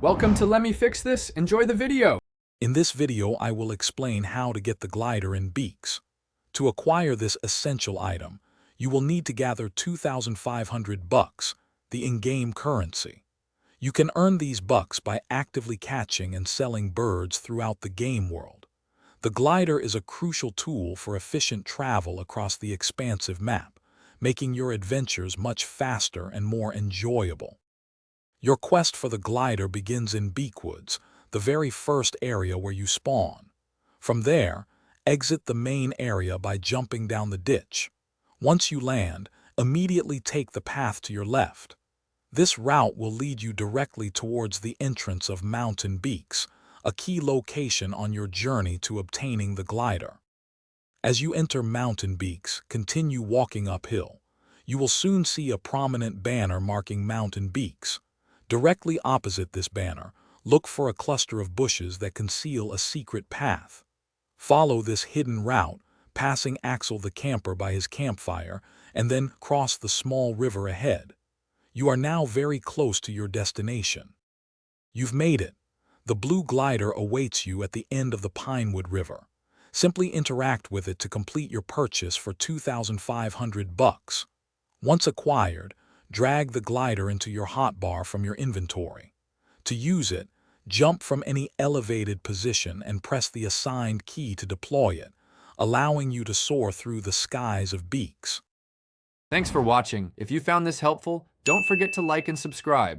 Welcome to Let Me Fix This. Enjoy the video. In this video, I will explain how to get the glider in Beaks. To acquire this essential item, you will need to gather 2,500 bucks, the in-game currency. You can earn these bucks by actively catching and selling birds throughout the game world. The glider is a crucial tool for efficient travel across the expansive map, making your adventures much faster and more enjoyable. Your quest for the glider begins in Beakwoods, the very first area where you spawn. From there, exit the main area by jumping down the ditch. Once you land, immediately take the path to your left. This route will lead you directly towards the entrance of Mountain Beaks, a key location on your journey to obtaining the glider. As you enter Mountain Beaks, continue walking uphill. You will soon see a prominent banner marking Mountain Beaks. Directly opposite this banner, look for a cluster of bushes that conceal a secret path. Follow this hidden route, passing Axel the camper by his campfire, and then cross the small river ahead. You are now very close to your destination. You've made it. The blue glider awaits you at the end of the Pinewood River. Simply interact with it to complete your purchase for 2,500 bucks. Once acquired, drag the glider into your hotbar from your inventory. To use it, jump from any elevated position and press the assigned key to deploy it, allowing you to soar through the skies of Beaks. Thanks for watching. If you found this helpful, don't forget to like and subscribe.